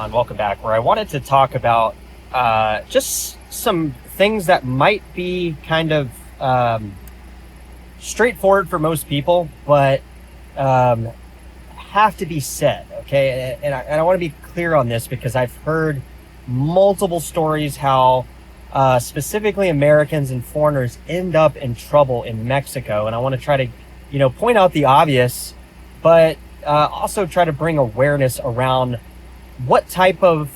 Sean. Welcome back. Where I wanted to talk about just some things that might be kind of straightforward for most people, but have to be said, okay? And I want to be clear on this because I've heard multiple stories how specifically Americans and foreigners end up in trouble in Mexico. And I want to try to, point out the obvious, but also try to bring awareness around what type of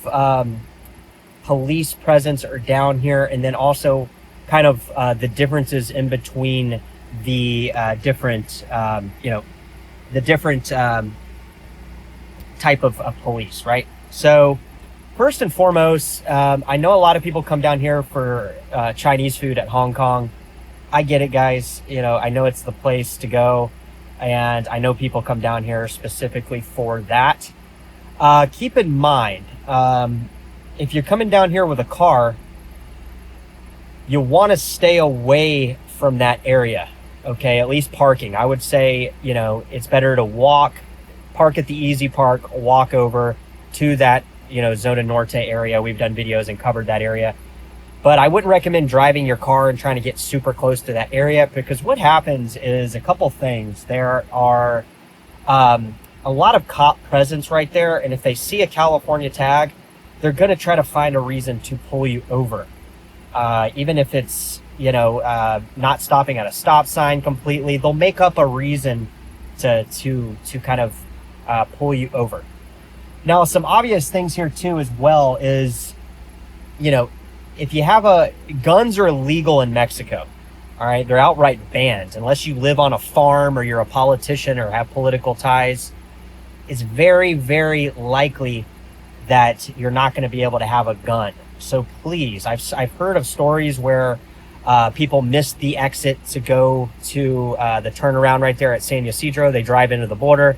police presence are down here, and then also kind of the differences in between the different type of police, right? So first and foremost, I know a lot of people come down here for Chinese food at Hong Kong. I get it, guys. I know it's the place to go, and I know people come down here specifically for that. Keep in mind, if you're coming down here with a car, you want to stay away from that area, okay? At least parking. I would say, it's better to park at the Easy Park, walk over to that, Zona Norte area. We've done videos and covered that area. But I wouldn't recommend driving your car and trying to get super close to that area, because what happens is a couple things. There are a lot of cop presence right there, and if they see a California tag, they're going to try to find a reason to pull you over. Even if it's, not stopping at a stop sign completely, they'll make up a reason to kind of pull you over. Now, some obvious things here too as well is, if you have guns are illegal in Mexico. All right, they're outright banned unless you live on a farm or you're a politician or have political ties. It's very, very likely that you're not going to be able to have a gun. So please, I've heard of stories where people miss the exit to go to the turnaround right there at San Ysidro. They drive into the border.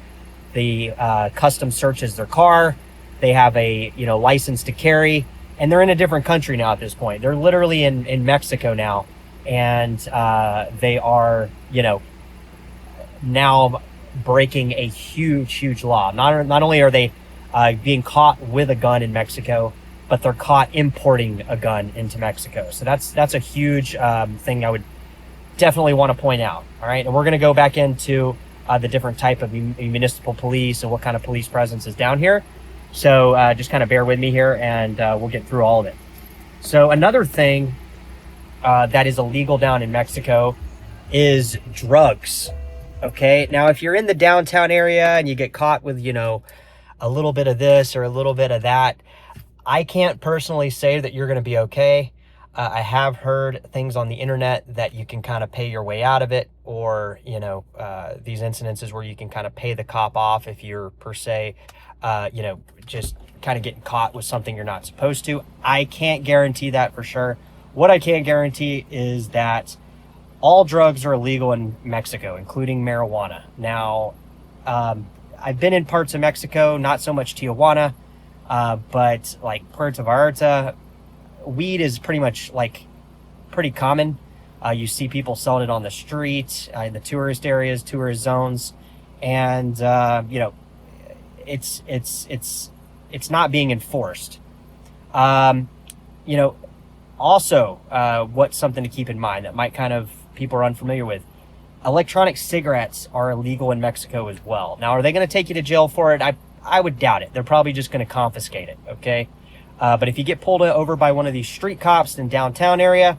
The customs searches their car. They have a license to carry, and they're in a different country now at this point. They're literally in Mexico now, and they are now breaking a huge law. Not only are they being caught with a gun in Mexico, but they're caught importing a gun into Mexico. So that's a huge thing I would definitely want to point out. All right, and we're going to go back into the different type of municipal police and what kind of police presence is down here. So just kind of bear with me here, and we'll get through all of it. So another thing that is illegal down in Mexico is drugs. Okay, now if you're in the downtown area and you get caught with, a little bit of this or a little bit of that, I can't personally say that you're going to be okay. I have heard things on the internet that you can kind of pay your way out of it, or, these incidences where you can kind of pay the cop off if you're per se, just kind of getting caught with something you're not supposed to. I can't guarantee that for sure. What I can guarantee is that all drugs are illegal in Mexico, including marijuana. Now, I've been in parts of Mexico, not so much Tijuana, but like Puerto Vallarta, weed is pretty much pretty common. You see people selling it on the street, in the tourist areas, tourist zones, and it's not being enforced. Also, what's something to keep in mind that might kind of people are unfamiliar with. Electronic cigarettes are illegal in Mexico as well. Now, are they going to take you to jail for it? I would doubt it. They're probably just going to confiscate it, okay? But if you get pulled over by one of these street cops in downtown area,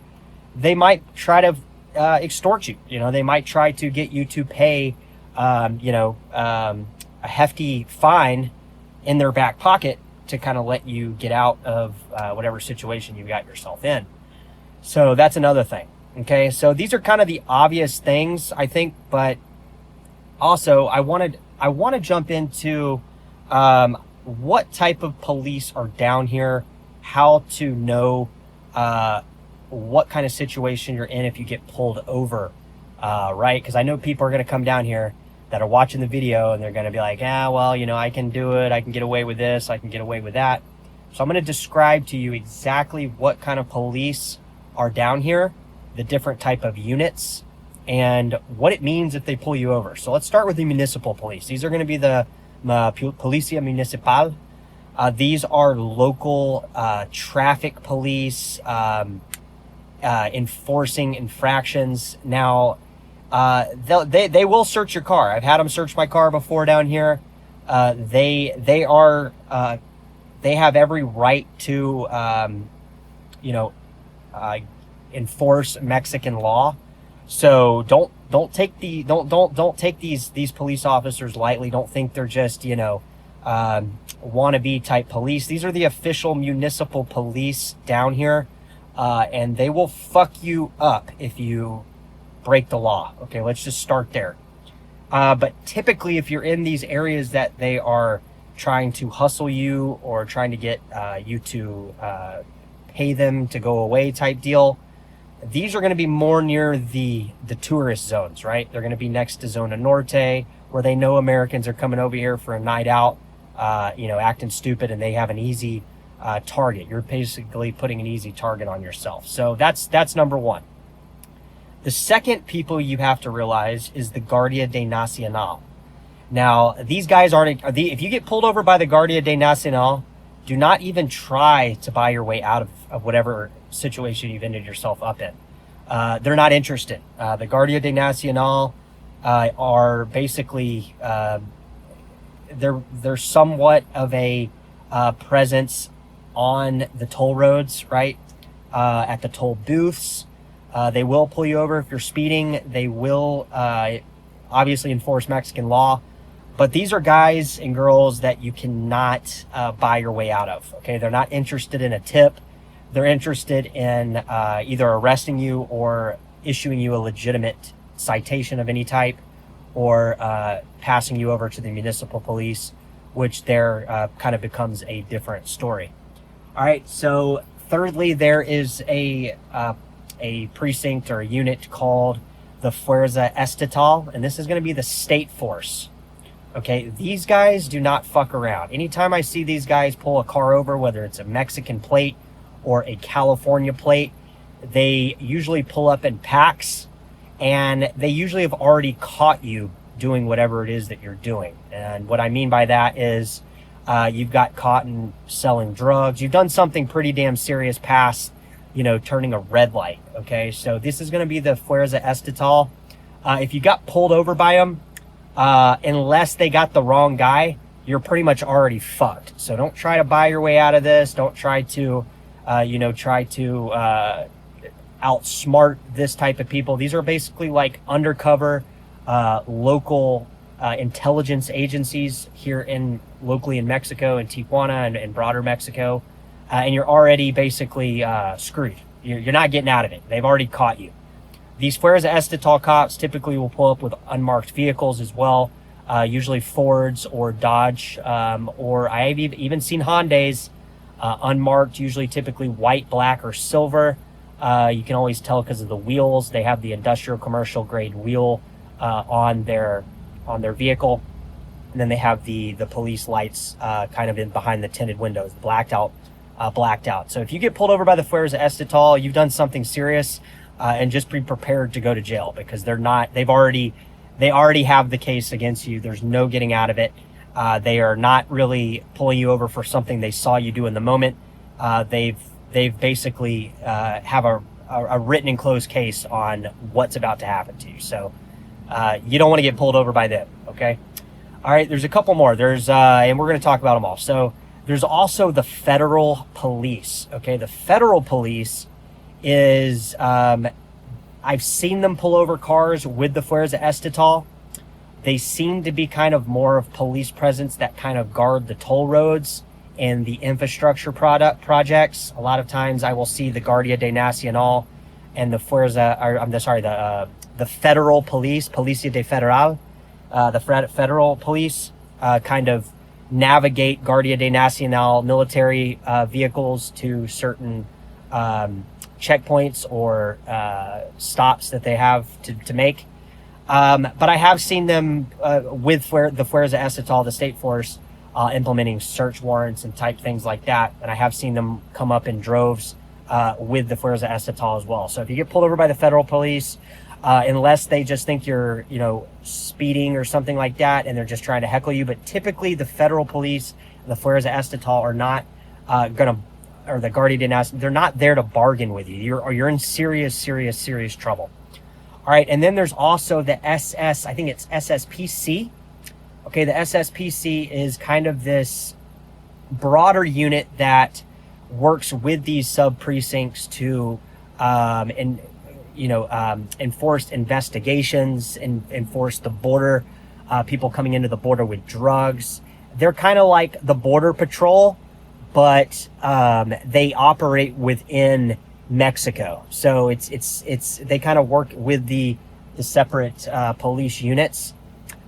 they might try to extort you. They might try to get you to pay, a hefty fine in their back pocket to kind of let you get out of whatever situation you got yourself in. So that's another thing. Okay, so these are kind of the obvious things, I think, but also I want to jump into what type of police are down here, how to know what kind of situation you're in if you get pulled over, right? Because I know people are going to come down here that are watching the video and they're going to be like, I can do it. I can get away with this. I can get away with that. So I'm going to describe to you exactly what kind of police are down here, the different type of units, and what it means if they pull you over. So let's start with the municipal police. These are going to be the Policia Municipal. These are local traffic police enforcing infractions. Now, they will search your car. I've had them search my car before down here. They have every right to enforce Mexican law. So don't take these police officers lightly. Don't think they're just wannabe type police. These are the official municipal police down here, and they will fuck you up if you break the law. Okay, let's just start there. But typically, if you're in these areas that they are trying to hustle you or trying to get you to pay them to go away type deal, these are going to be more near the tourist zones, right? They're going to be next to Zona Norte, where they know Americans are coming over here for a night out, acting stupid, and they have an easy target. You're basically putting an easy target on yourself. So that's number one. The second people you have to realize is the Guardia de Nacional. Now, these guys if you get pulled over by the Guardia de Nacional, do not even try to buy your way out of whatever situation you've ended yourself up in. They're not interested. The Guardia de Nacional are basically, they're somewhat of a presence on the toll roads, right? At the toll booths. They will pull you over if you're speeding. They will obviously enforce Mexican law. But these are guys and girls that you cannot buy your way out of. Okay, they're not interested in a tip. They're interested in either arresting you or issuing you a legitimate citation of any type, or passing you over to the municipal police, which there kind of becomes a different story. All right. So thirdly, there is a precinct or a unit called the Fuerza Estatal, and this is going to be the state force. Okay, these guys do not fuck around. Anytime I see these guys pull a car over, whether it's a Mexican plate or a California plate, they usually pull up in packs, and they usually have already caught you doing whatever it is that you're doing. And what I mean by that is you've got caught in selling drugs. You've done something pretty damn serious past, turning a red light. Okay, so this is going to be the Fuerza Estatal. If you got pulled over by them, unless they got the wrong guy, you're pretty much already fucked. So don't try to buy your way out of this. Don't try to, outsmart this type of people. These are basically like undercover, local, intelligence agencies here locally in Mexico and Tijuana and broader Mexico. And you're already basically, screwed. You're not getting out of it. They've already caught you. These Fuerza Estatal cops typically will pull up with unmarked vehicles as well, usually Fords or Dodge, or I've even seen Hondas unmarked, usually typically white, black, or silver. You can always tell because of the wheels. They have the industrial commercial grade wheel on their vehicle, and then they have the police lights kind of in behind the tinted windows, blacked out. So if you get pulled over by the Fuerza Estatal, you've done something serious. And just be prepared to go to jail, because they already have the case against you. There's no getting out of it. They are not really pulling you over for something they saw you do in the moment. They've basically have a written and closed case on what's about to happen to you. So you don't want to get pulled over by them. Okay. All right. There's a couple more. And we're going to talk about them all. So there's also the federal police. Okay. The federal police is I've seen them pull over cars with the Fuerza Estatal. They seem to be kind of more of police presence that kind of guard the toll roads and the infrastructure projects. A lot of times I will see the Guardia de Nacional and the the federal police, Policia de Federal, the federal police kind of navigate Guardia de Nacional military vehicles to certain checkpoints or stops that they have to make. But I have seen them with the Fuerza Estatal, the state force, implementing search warrants and type things like that. And I have seen them come up in droves with the Fuerza Estatal as well. So if you get pulled over by the federal police, unless they just think you're, speeding or something like that, and they're just trying to heckle you. But typically, the federal police, the Fuerza Estatal, are not or the Guardia de Nacional, they're not there to bargain with you. You're in serious trouble. All right, and then there's also the I think it's SSPC. Okay, the SSPC is kind of this broader unit that works with these sub precincts to enforce investigations and enforce the border, people coming into the border with drugs. They're kind of like the Border Patrol, but they operate within Mexico. So it's they kind of work with the separate police units.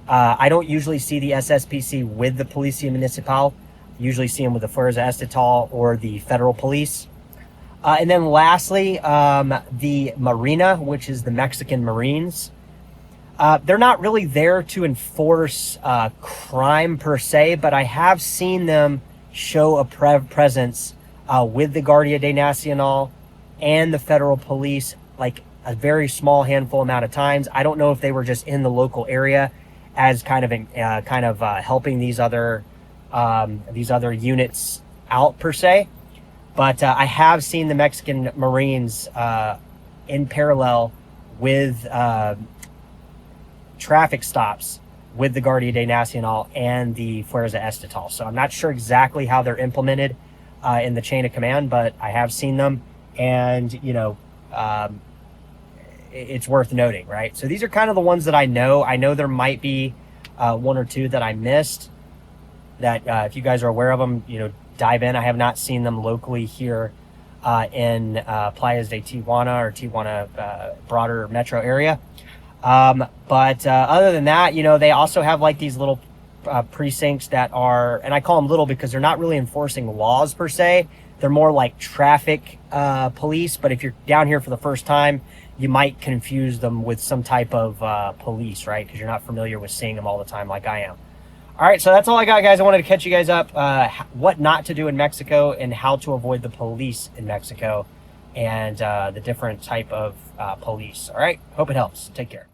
I don't usually see the SSPC with the Policia Municipal. Usually see them with the Fuerza Estatal or the federal police. And then lastly, the Marina, which is the Mexican Marines. They're not really there to enforce crime per se, but I have seen them show a presence with the Guardia de Nacional and the federal police, like a very small handful amount of times. I don't know if they were just in the local area as kind of helping these other units out per se. But I have seen the Mexican Marines in parallel with traffic stops with the Guardia de Nacional and the Fuerza Estatal. So I'm not sure exactly how they're implemented in the chain of command, but I have seen them, and it's worth noting, right? So these are kind of the ones that I know. I know there might be one or two that I missed that if you guys are aware of them, dive in. I have not seen them locally here in Playas de Tijuana or Tijuana broader metro area. But other than that, they also have like these little precincts that are, and I call them little because they're not really enforcing laws per se. They're more like traffic police. But if you're down here for the first time, you might confuse them with some type of police, right? Because you're not familiar with seeing them all the time like I am. All right, so that's all I got, guys. I wanted to catch you guys up. What not to do in Mexico and how to avoid the police in Mexico and the different type of police. All right, hope it helps. Take care.